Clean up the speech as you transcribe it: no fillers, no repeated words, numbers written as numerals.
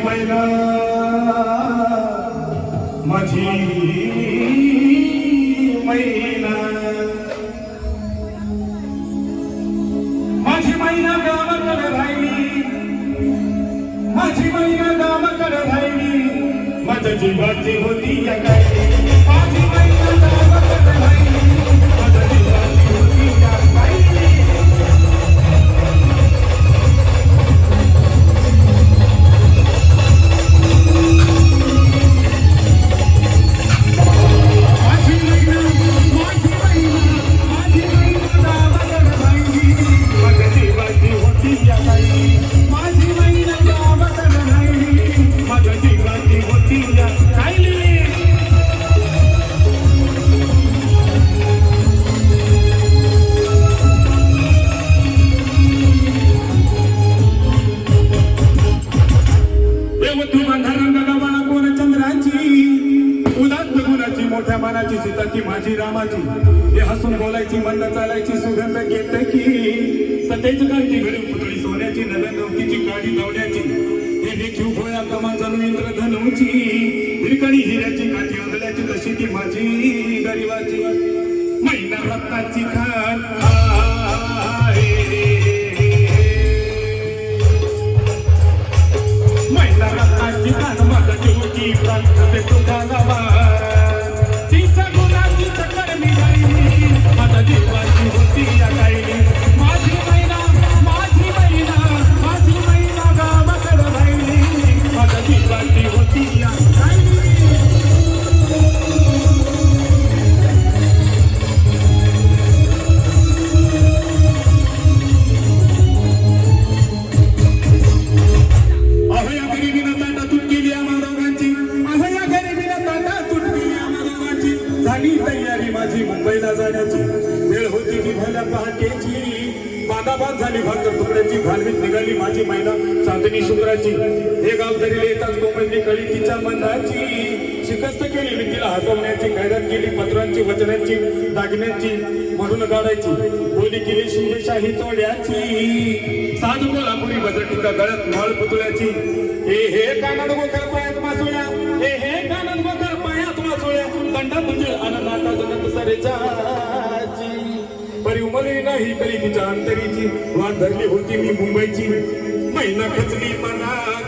मैना माझी मैना माझी मैना गावाकडे राहिली माझी मैना गावाकडे राहिली माझ्या जीवाची होती या काय माझी मैना गावाकडे राहिली माझ्या जीवाची होती या काय मोठ्या मानाची सीता की माझी रामाची हे हसून बोलायची मंद चालायची सुगंध घेत की सतेज कांती घडून पुतळी सोन्याची नव्या नवतीची काळी दवड्याची हे देखील भोया कमान जणू इंद्रधनुची हिरकणी हिऱ्याची काठी अंगल्याची तशी ती माझी गरिबाची मैना रत्नाची खान मैना रत्नाची खान माझा जीवकी प्रांत ते तुझा नवा माझा जीवाची होती या कायली माझी मैना गावाकडे राहिली माझ्या जीवाची होती या कायली अहो या गरिबीनं ताटा तुटकेली आम्हा दोघांची अहो या गरिबीनं ताटा तुटकेली आम्हा दोघांची झाली तयारी माझी मुंबईला जाण्याची वेळ होती ती भल्या पहाटेची बादाबाद झाली भाकर तुकड्याची घालवीत निघाली माझी मैना चांदणी शुक्राची हे गाव तरी येताच कोंबडली कळी तिच्या मनाची शिकस्त केली मी तिला हसवण्याची कैरात केली पत्रांची वचनांची दागिन्यांची म्हणून गाडायची बोली केली शिवशाही तोड्याची साध कोल्हापुरी बजटीका गळ्यात माळ पुतळ्याची हे कानात गोकर पायात मासोळ्या हे कानात गोकर पायात मासोळ्या दंडा म्हणजे अननाटा जगत सरेचाची परी उमली नाही कली तिच्या अंतरीची वाट धरली होती मी मुंबईची मैना खचली मनात